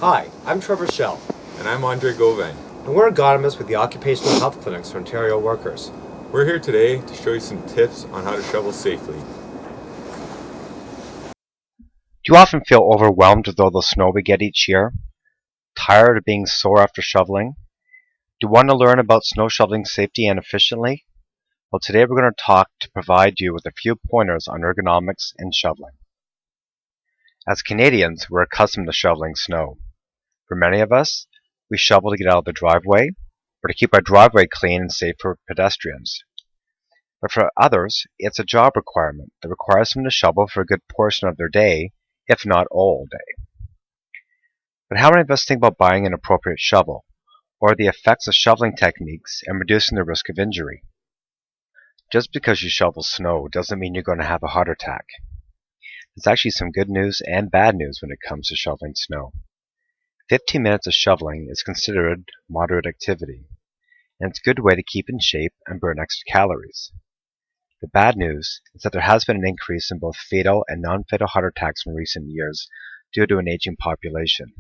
Hi, I'm Trevor Schell, And I'm Andre Gauvin. and we're ergonomists with the Occupational Health Clinics for Ontario Workers. We're here today to show you some tips on how to shovel safely. Do you often feel overwhelmed with all the snow we get each year? Tired of being sore after shoveling? Do you want to learn about snow shoveling safety and efficiently? Well, today we're going to talk to provide you with a few pointers on ergonomics and shoveling. As Canadians, we're accustomed to shoveling snow. For many of us, we shovel to get out of the driveway or to keep our driveway clean and safe for pedestrians. But for others, it's a job requirement that requires them to shovel for a good portion of their day, if not all day. But how many of us think about buying an appropriate shovel, or the effects of shoveling techniques and reducing the risk of injury? Just because you shovel snow doesn't mean you're going to have a heart attack. There's actually some good news and bad news when it comes to shoveling snow. 15 minutes of shoveling is considered moderate activity, and it's a good way to keep in shape and burn extra calories. The bad news is that there has been an increase in both fatal and non-fatal heart attacks in recent years due to an aging population.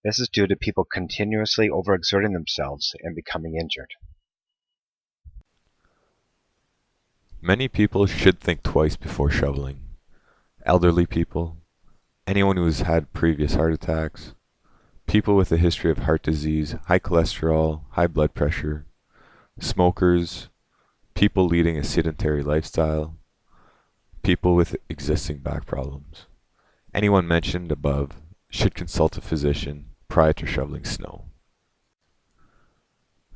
This is due to people continuously overexerting themselves and becoming injured. Many people should think twice before shoveling. Elderly people, anyone who has had previous heart attacks, people with a history of heart disease, high cholesterol, high blood pressure, smokers, people leading a sedentary lifestyle, people with existing back problems. Anyone mentioned above should consult a physician prior to shoveling snow.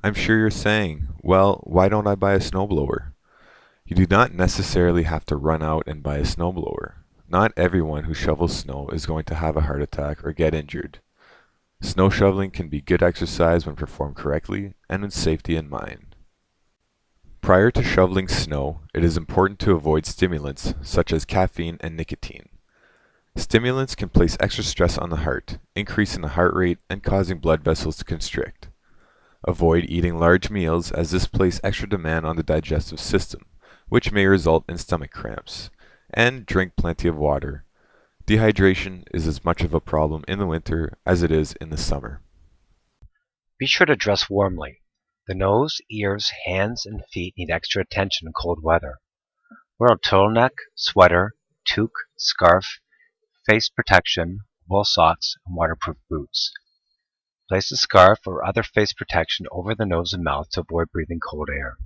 I'm sure you're saying, well, why don't I buy a snowblower? You do not necessarily have to run out and buy a snowblower. Not everyone who shovels snow is going to have a heart attack or get injured. Snow shoveling can be good exercise when performed correctly and with safety in mind. Prior to shoveling snow, it is important to avoid stimulants such as caffeine and nicotine. Stimulants can place extra stress on the heart, increasing the heart rate and causing blood vessels to constrict. Avoid eating large meals as this places extra demand on the digestive system, which may result in stomach cramps. And drink plenty of water. Dehydration is as much of a problem in the winter as it is in the summer. Be sure to dress warmly. The nose, ears, hands, and feet need extra attention in cold weather. Wear a turtleneck, sweater, toque, scarf, face protection, wool socks, and waterproof boots. Place a scarf or other face protection over the nose and mouth to avoid breathing cold air.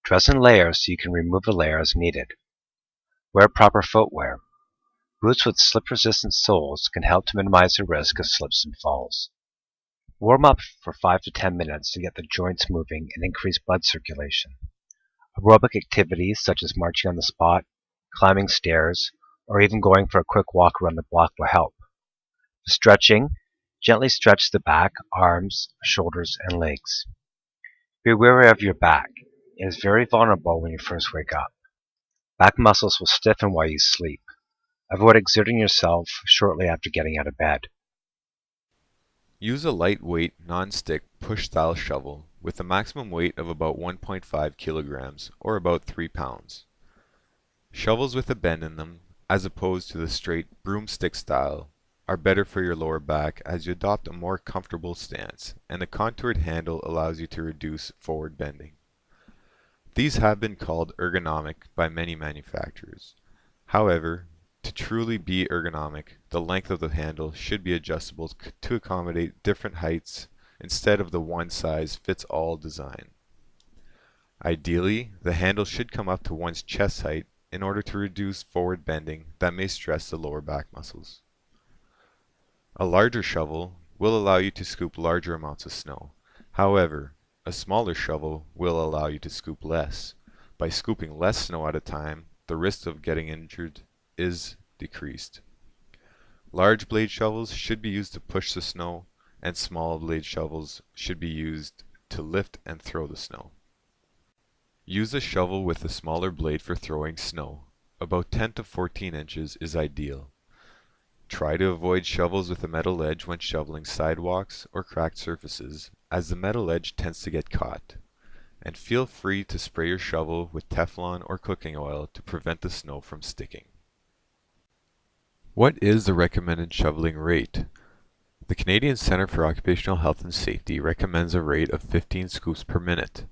Dress in layers so you can remove a layer as needed. Wear proper footwear. Boots with slip-resistant soles can help to minimize the risk of slips and falls. Warm up for 5 to 10 minutes to get the joints moving and increase blood circulation. Aerobic activities such as marching on the spot, climbing stairs, or even going for a quick walk around the block will help. For stretching, gently stretch the back, arms, shoulders, and legs. Be wary of your back. It is very vulnerable when you first wake up. Back muscles will stiffen while you sleep. Avoid exerting yourself shortly after getting out of bed. Use a lightweight, non-stick, push-style shovel with a maximum weight of about 1.5 kilograms or about 3 pounds. Shovels with a bend in them, as opposed to the straight broomstick style, are better for your lower back as you adopt a more comfortable stance, and the contoured handle allows you to reduce forward bending. These have been called ergonomic by many manufacturers. However, to truly be ergonomic, the length of the handle should be adjustable to accommodate different heights instead of the one-size-fits-all design. Ideally, the handle should come up to one's chest height in order to reduce forward bending that may stress the lower back muscles. A larger shovel will allow you to scoop larger amounts of snow. However, a smaller shovel will allow you to scoop less. By scooping less snow at a time, the risk of getting injured is decreased. Large blade shovels should be used to push the snow, and small blade shovels should be used to lift and throw the snow. Use a shovel with a smaller blade for throwing snow. About 10 to 14 inches is ideal. Try to avoid shovels with a metal edge when shoveling sidewalks or cracked surfaces, as the metal edge tends to get caught. And feel free to spray your shovel with Teflon or cooking oil to prevent the snow from sticking. What is the recommended shoveling rate? The Canadian Centre for Occupational Health and Safety recommends a rate of 15 scoops per minute.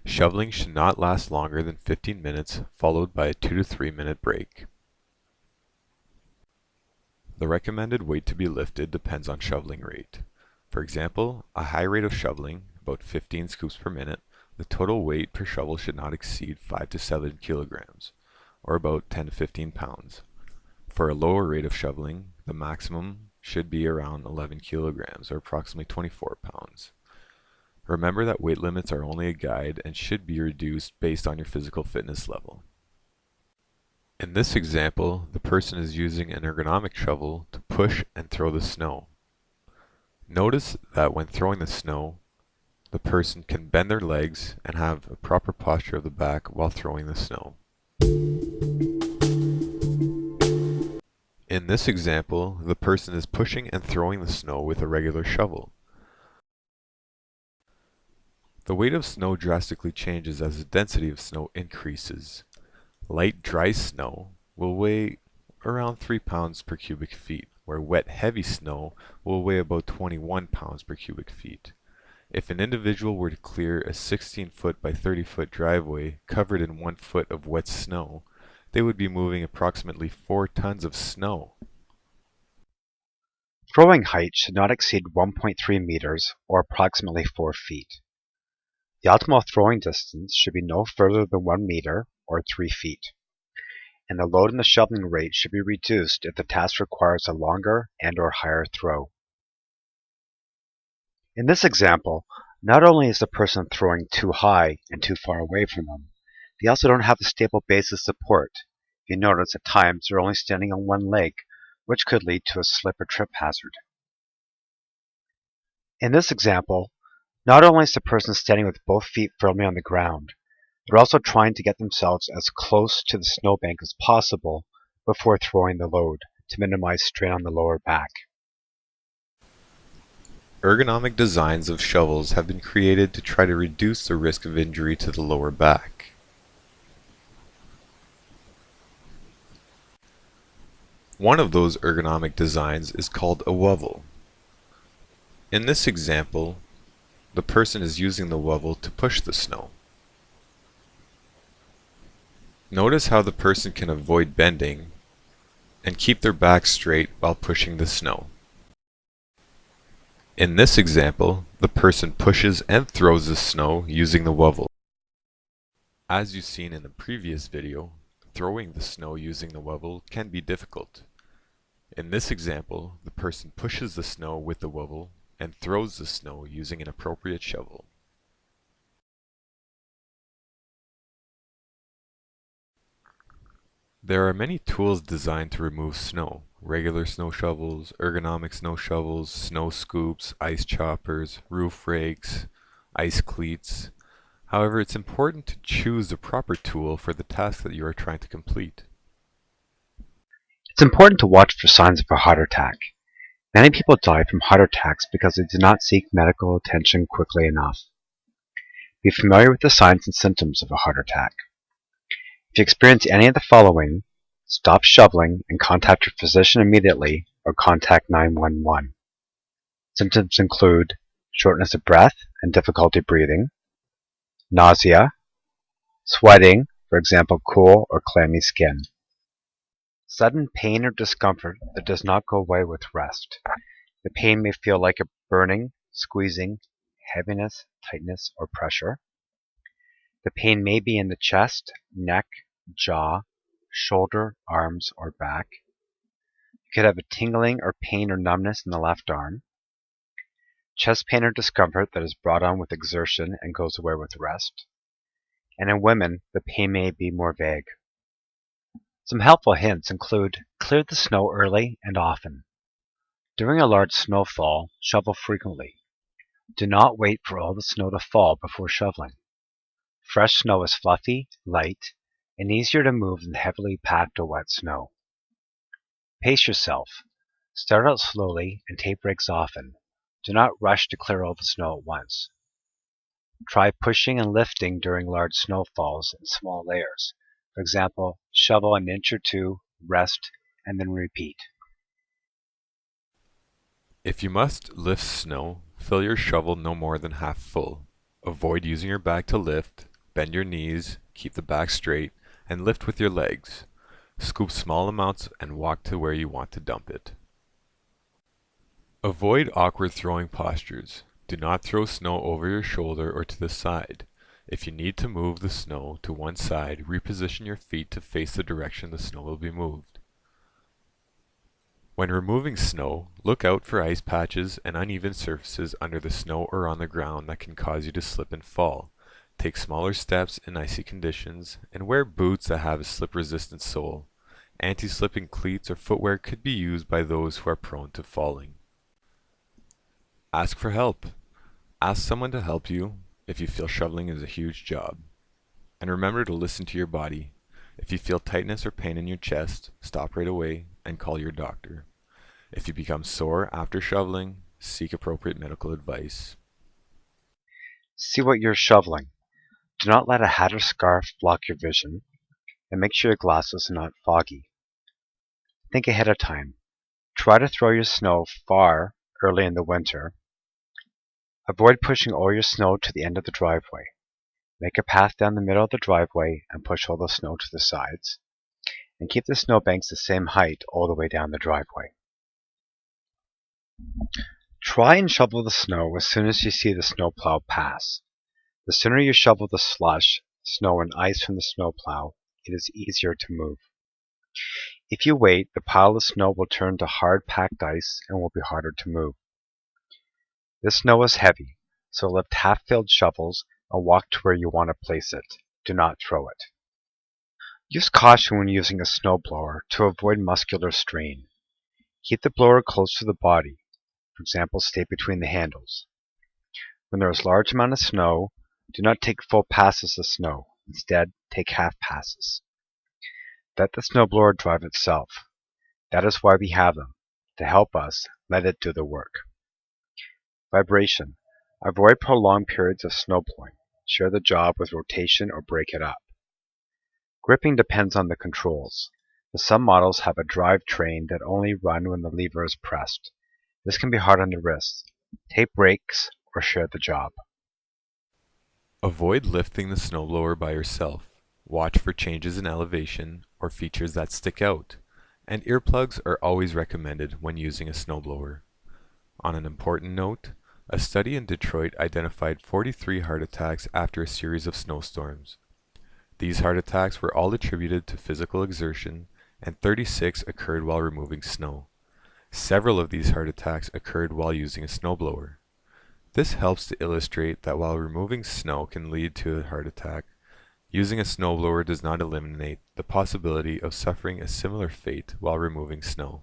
Shoveling should not last longer than 15 minutes, followed by a 2 to 3 minute break. The recommended weight to be lifted depends on shoveling rate. For example, a high rate of shoveling, about 15 scoops per minute, the total weight per shovel should not exceed 5 to 7 kilograms, or about 10 to 15 pounds. For a lower rate of shoveling, the maximum should be around 11 kilograms, or approximately 24 pounds. Remember that weight limits are only a guide and should be reduced based on your physical fitness level. In this example, the person is using an ergonomic shovel to push and throw the snow. Notice that when throwing the snow, the person can bend their legs and have a proper posture of the back while throwing the snow. In this example, the person is pushing and throwing the snow with a regular shovel. The weight of snow drastically changes as the density of snow increases. Light, dry snow will weigh around 3 pounds per cubic feet, where wet, heavy snow will weigh about 21 pounds per cubic feet. If an individual were to clear a 16-foot by 30-foot driveway covered in 1 foot of wet snow, they would be moving approximately 4 tons of snow. Throwing height should not exceed 1.3 meters or approximately 4 feet. The optimal throwing distance should be no further than 1 meter or 3 feet. And the load in the shoveling rate should be reduced if the task requires a longer and/or higher throw. In this example, not only is the person throwing too high and too far away from them, they also don't have a stable base of support. If you notice, at times they're only standing on one leg, which could lead to a slip or trip hazard. In this example, not only is the person standing with both feet firmly on the ground, they're also trying to get themselves as close to the snowbank as possible before throwing the load to minimize strain on the lower back. Ergonomic designs of shovels have been created to try to reduce the risk of injury to the lower back. One of those ergonomic designs is called a wovel. In this example, the person is using the wovel to push the snow. Notice how the person can avoid bending and keep their back straight while pushing the snow. In this example, the person pushes and throws the snow using the wovel. As you've seen in the previous video, throwing the snow using the wovel can be difficult. In this example, the person pushes the snow with the wovel and throws the snow using an appropriate shovel. There are many tools designed to remove snow. Regular snow shovels, ergonomic snow shovels, snow scoops, ice choppers, roof rakes, ice cleats. However, it's important to choose the proper tool for the task that you are trying to complete. It's important to watch for signs of a heart attack. Many people die from heart attacks because they do not seek medical attention quickly enough. Be familiar with the signs and symptoms of a heart attack. If you experience any of the following, stop shoveling and contact your physician immediately or contact 911. Symptoms include shortness of breath and difficulty breathing, nausea, sweating, for example, cool or clammy skin, sudden pain or discomfort that does not go away with rest. The pain may feel like a burning, squeezing, heaviness, tightness, or pressure. The pain may be in the chest, neck, jaw, shoulder, arms, or back. You could have a tingling or pain or numbness in the left arm. Chest pain or discomfort that is brought on with exertion and goes away with rest. And in women, the pain may be more vague. Some helpful hints include clear the snow early and often. During a large snowfall, shovel frequently. Do not wait for all the snow to fall before shoveling. Fresh snow is fluffy, light, and easier to move than heavily packed or wet snow. Pace yourself. Start out slowly and take breaks often. Do not rush to clear all the snow at once. Try pushing and lifting during large snowfalls in small layers. For example, shovel an inch or two, rest, and then repeat. If you must lift snow, fill your shovel no more than half full. Avoid using your back to lift, bend your knees, keep the back straight, and lift with your legs. Scoop small amounts and walk to where you want to dump it. Avoid awkward throwing postures. Do not throw snow over your shoulder or to the side. If you need to move the snow to one side, reposition your feet to face the direction the snow will be moved. When removing snow, look out for ice patches and uneven surfaces under the snow or on the ground that can cause you to slip and fall. Take smaller steps in icy conditions, and wear boots that have a slip-resistant sole. Anti-slipping cleats or footwear could be used by those who are prone to falling. Ask for help. Ask someone to help you if you feel shoveling is a huge job. And remember to listen to your body. If you feel tightness or pain in your chest, stop right away and call your doctor. If you become sore after shoveling, seek appropriate medical advice. See what you're shoveling. Do not let a hat or scarf block your vision, and make sure your glasses are not foggy. Think ahead of time. Try to throw your snow far early in the winter. Avoid pushing all your snow to the end of the driveway. Make a path down the middle of the driveway and push all the snow to the sides. And keep the snowbanks the same height all the way down the driveway. Try and shovel the snow as soon as you see the snowplow pass. The sooner you shovel the slush, snow, and ice from the snowplow, it is easier to move. If you wait, the pile of snow will turn to hard packed ice and will be harder to move. This snow is heavy, so lift half-filled shovels and walk to where you want to place it. Do not throw it. Use caution when using a snowblower to avoid muscular strain. Keep the blower close to the body. For example, stay between the handles. When there is a large amount of snow, do not take full passes of snow. Instead, take half passes. Let the snowblower drive itself. That is why we have them. To help us, let it do the work. Vibration. Avoid prolonged periods of snowblowing. Share the job with rotation or break it up. Gripping depends on the controls. Some models have a drive train that only run when the lever is pressed. This can be hard on the wrists. Take breaks or share the job. Avoid lifting the snowblower by yourself. Watch for changes in elevation or features that stick out, and earplugs are always recommended when using a snowblower. On an important note, a study in Detroit identified 43 heart attacks after a series of snowstorms. These heart attacks were all attributed to physical exertion, and 36 occurred while removing snow. Several of these heart attacks occurred while using a snowblower. This helps to illustrate that while removing snow can lead to a heart attack, using a snowblower does not eliminate the possibility of suffering a similar fate while removing snow.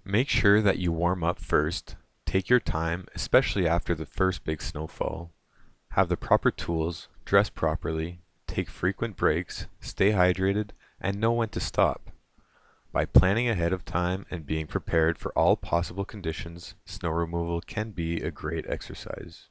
Make sure that you warm up first. Take your time, especially after the first big snowfall. Have the proper tools, dress properly, take frequent breaks, stay hydrated, and know when to stop. By planning ahead of time and being prepared for all possible conditions, snow removal can be a great exercise.